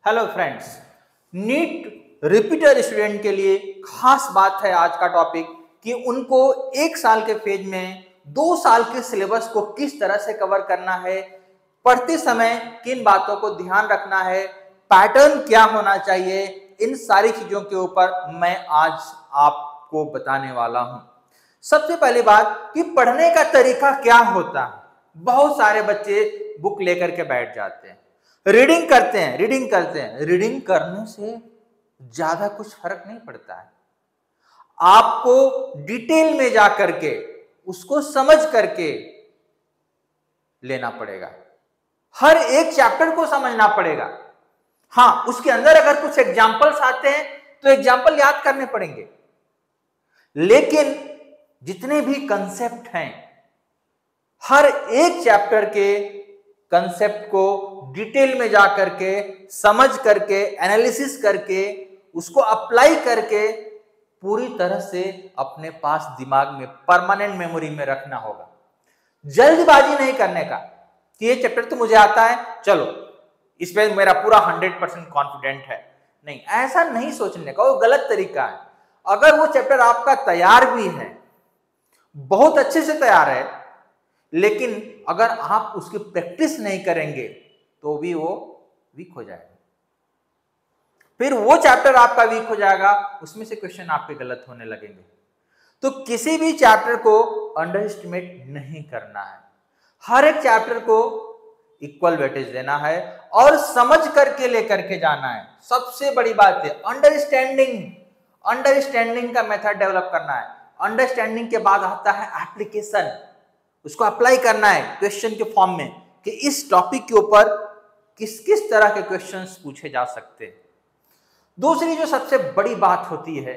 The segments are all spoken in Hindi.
Hello friends, NEET repeater student के लिए खास बात है आज का टॉपिक कि उनको एक साल के फेज में 2 साल के सिलेबस को किस तरह से कवर करना है, पढ़ते समय किन बातों को ध्यान रखना है, पैटर्न क्या होना चाहिए, इन सारी चीजों के ऊपर मैं आज आपको बताने वाला हूं। सबसे पहली बात कि पढ़ने का तरीका क्या होता है। बहुत सारे बच्चे बुक लेकर के बैठ जाते हैं, रीडिंग करते हैं। रीडिंग करने से ज्यादा कुछ फर्क नहीं पड़ता है। आपको डिटेल में जा करके उसको समझ करके लेना पड़ेगा, हर एक चैप्टर को समझना पड़ेगा। हाँ, उसके अंदर अगर कुछ एग्जाम्पल्स आते हैं तो एग्जाम्पल याद करने पड़ेंगे, लेकिन जितने भी कंसेप्ट हैं, हर एक चैप्टर के कंसेप्ट को डिटेल में जा करके समझ करके एनालिसिस करके उसको अप्लाई करके पूरी तरह से अपने पास दिमाग में परमानेंट मेमोरी में रखना होगा। जल्दबाजी नहीं करने का कि ये चैप्टर तो मुझे आता है, चलो इस पे मेरा पूरा 100% कॉन्फिडेंट है। नहीं, ऐसा नहीं सोचने का, वो गलत तरीका है। अगर वो चैप्टर आपका तैयार भी है, बहुत अच्छे से तैयार है, लेकिन अगर आप उसकी प्रैक्टिस नहीं करेंगे तो भी वो वीक हो जाएगा। फिर वो चैप्टर आपका वीक हो जाएगा, उसमें से क्वेश्चन आपके गलत होने लगेंगे। तो किसी भी चैप्टर को अंडर एस्टिमेट नहीं करना है, हर एक चैप्टर को इक्वल वेटेज देना है और समझ करके लेकर के जाना है। सबसे बड़ी बात है अंडरस्टैंडिंग का मेथड डेवलप करना है। अंडरस्टैंडिंग के बाद आता है एप्लीकेशन, उसको अप्लाई करना है क्वेश्चन के फॉर्म में कि इस टॉपिक के ऊपर किस किस तरह के क्वेश्चंस पूछे जा सकते हैं। दूसरी जो सबसे बड़ी बात होती है,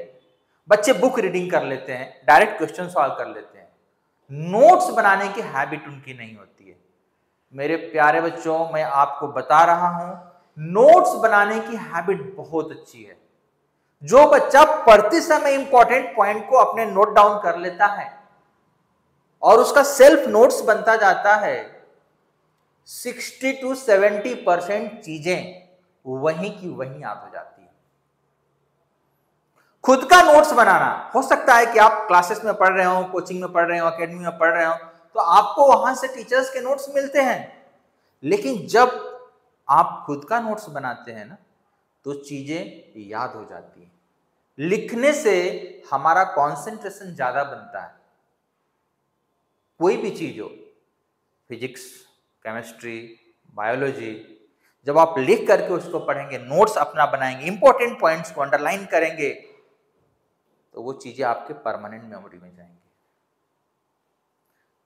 बच्चे बुक रीडिंग कर लेते हैं, डायरेक्ट क्वेश्चन सॉल्व कर लेते हैं, नोट्स बनाने की हैबिट उनकी नहीं होती है। मेरे प्यारे बच्चों, मैं आपको बता रहा हूं, नोट्स बनाने की हैबिट बहुत अच्छी है। जो बच्चा पढ़ते समय इंपॉर्टेंट पॉइंट को अपने नोट डाउन कर लेता है और उसका सेल्फ नोट्स बनता जाता है, 60 to 70% चीजें वहीं की वहीं याद हो जाती है। खुद का नोट्स बनाना, हो सकता है कि आप क्लासेस में पढ़ रहे हो, कोचिंग में पढ़ रहे हो, एकेडमी में पढ़ रहे हो, तो आपको वहां से टीचर्स के नोट्स मिलते हैं, लेकिन जब आप खुद का नोट्स बनाते हैं ना, तो चीजें याद हो जाती हैं। लिखने से हमारा कॉन्सेंट्रेशन ज्यादा बनता है। कोई भी चीज हो, फिजिक्स, केमिस्ट्री, बायोलॉजी, जब आप लिख करके उसको पढ़ेंगे, नोट्स अपना बनाएंगे, इंपॉर्टेंट पॉइंट्स को अंडरलाइन करेंगे, तो वो चीजें आपके परमानेंट मेमोरी में जाएंगी।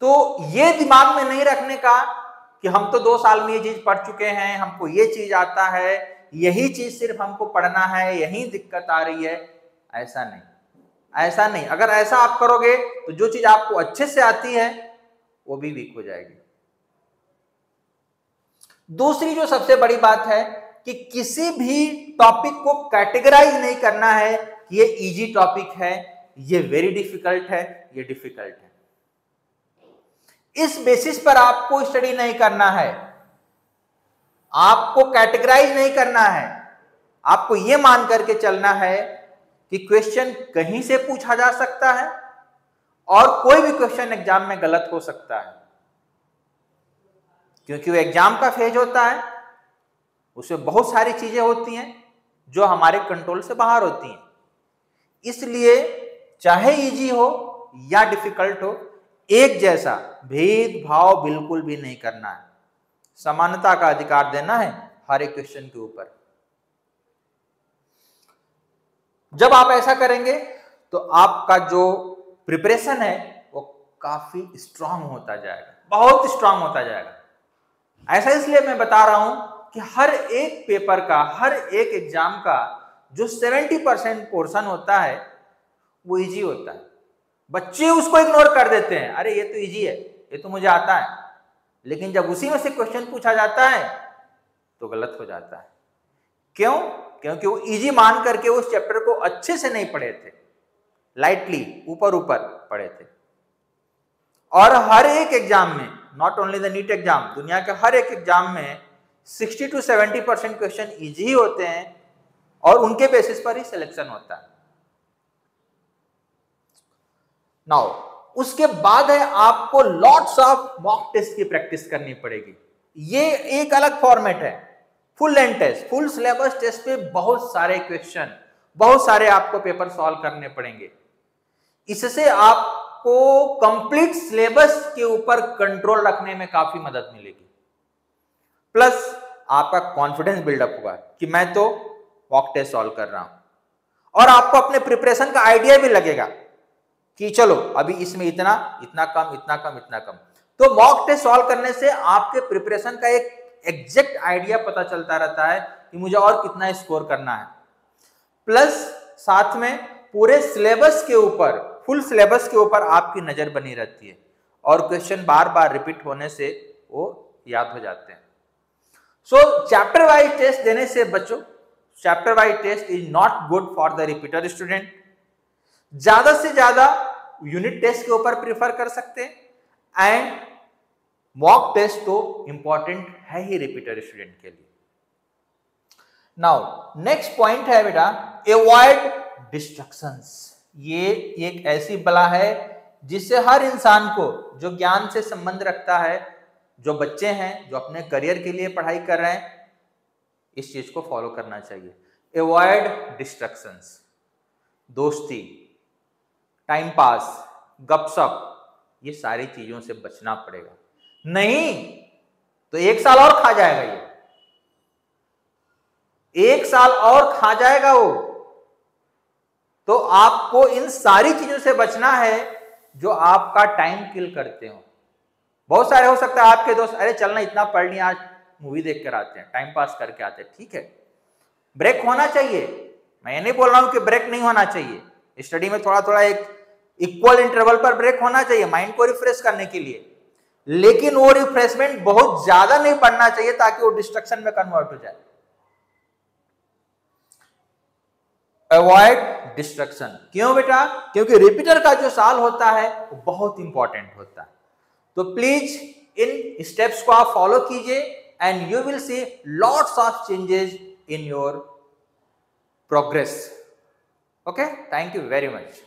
तो ये दिमाग में नहीं रखने का कि हम तो 2 साल में ये चीज पढ़ चुके हैं, हमको ये चीज आता है, यही चीज सिर्फ हमको पढ़ना है, यही दिक्कत आ रही है, ऐसा नहीं। अगर ऐसा आप करोगे तो जो चीज आपको अच्छे से आती है वो भी वीक हो जाएगी। दूसरी जो सबसे बड़ी बात है कि किसी भी टॉपिक को कैटेगराइज नहीं करना है कि ये इजी टॉपिक है, ये वेरी डिफिकल्ट है, ये डिफिकल्ट है। इस बेसिस पर आपको स्टडी नहीं करना है, आपको कैटेगराइज नहीं करना है। आपको यह मान करके चलना है कि क्वेश्चन कहीं से पूछा जा सकता है और कोई भी क्वेश्चन एग्जाम में गलत हो सकता है, क्योंकि वो एग्जाम का फेज होता है, उसमें बहुत सारी चीजें होती हैं जो हमारे कंट्रोल से बाहर होती हैं। इसलिए चाहे इजी हो या डिफिकल्ट हो, एक जैसा भेदभाव बिल्कुल भी नहीं करना है। समानता का अधिकार देना है हर एक क्वेश्चन के ऊपर। जब आप ऐसा करेंगे तो आपका जो प्रिपरेशन है वो काफी स्ट्रांग होता जाएगा, बहुत स्ट्रांग होता जाएगा। ऐसा इसलिए मैं बता रहा हूं कि हर एक पेपर का, हर एक एग्जाम का जो 70% पोर्शन होता है वो इजी होता है। बच्चे उसको इग्नोर कर देते हैं, अरे ये तो इजी है, ये तो मुझे आता है, लेकिन जब उसी में से क्वेश्चन पूछा जाता है तो गलत हो जाता है। क्यों? क्योंकि वो इजी मान करके उस चैप्टर को अच्छे से नहीं पढ़े थे, लाइटली ऊपर पढ़े थे। और हर एक एग्जाम में, not only the NEET exam, दुनिया के हर एक एग्जाम में 60 to 70% क्वेश्चन इजी ही होते हैं और उनके बेसिस पर ही सिलेक्शन होता है। नाउ उसके बाद है आपको लॉट्स ऑफ मॉक टेस्ट की प्रैक्टिस करनी पड़ेगी। ये एक अलग फॉर्मेट है, full length test, full syllabus test पे बहुत सारे क्वेश्चन, बहुत सारे आपको पेपर सॉल्व करने पड़ेंगे। इससे आपको कंप्लीट सिलेबस के ऊपर कंट्रोल रखने में काफी मदद मिलेगी, प्लस आपका कॉन्फिडेंस बिल्डअप होगा कि मैं तो मॉक टेस्ट सॉल्व कर रहा हूं और आपको अपने प्रिपरेशन का आइडिया भी लगेगा कि चलो अभी इसमें इतना कम, इतना कम, इतना कम। तो मॉक टेस्ट सॉल्व करने से आपके प्रिपरेशन का एक एग्जैक्ट आइडिया पता चलता रहता है कि मुझे और कितना स्कोर करना है। प्लस साथ में पूरे सिलेबस के ऊपर, फुल सिलेबस के ऊपर आपकी नजर बनी रहती है और क्वेश्चन बार बार रिपीट होने से वो याद हो जाते हैं। सो चैप्टर वाइज टेस्ट देने से बचो। Chapter wise test is not good for the repeater student. ज्यादा से ज्यादा यूनिट टेस्ट के ऊपर प्रिफर कर सकते हैं एंड मॉक टेस्ट तो इंपॉर्टेंट है ही रिपीटर स्टूडेंट के लिए। नाउ नेक्स्ट पॉइंट है बेटा, अवॉइड डिस्ट्रैक्शंस। ये एक ऐसी बला है जिससे हर इंसान को जो ज्ञान से संबंध रखता है, जो बच्चे हैं जो अपने करियर के लिए पढ़ाई कर रहे हैं, इस चीज को फॉलो करना चाहिए। अवॉइड डिस्ट्रैक्शंस, दोस्ती, टाइम पास, गपशप, ये सारी चीजों से बचना पड़ेगा, नहीं तो 1 साल और खा जाएगा। ये 1 साल और खा जाएगा वो। तो आपको इन सारी चीजों से बचना है जो आपका टाइम किल करते हो। बहुत सारे हो सकता है आपके दोस्त, अरे चलना इतना पढ़ लिया, आज मूवी देख कर आते हैं, टाइम पास करके आते हैं। ठीक है, ब्रेक होना चाहिए, मैं ये नहीं बोल रहा हूं कि ब्रेक नहीं होना चाहिए। स्टडी में थोड़ा थोड़ा एक इक्वल इंटरवल पर ब्रेक होना चाहिए माइंड को रिफ्रेश करने के लिए, लेकिन वो रिफ्रेशमेंट बहुत ज्यादा नहीं पड़ना चाहिए ताकि वो डिस्ट्रक्शन में कन्वर्ट हो जाए। Avoid destruction. क्यों बेटा? क्योंकि रिपीटर का जो साल होता है वो बहुत इंपॉर्टेंट होता है। तो प्लीज इन स्टेप्स को आप फॉलो कीजिए and you will see lots of changes in your progress. Okay, thank you very much.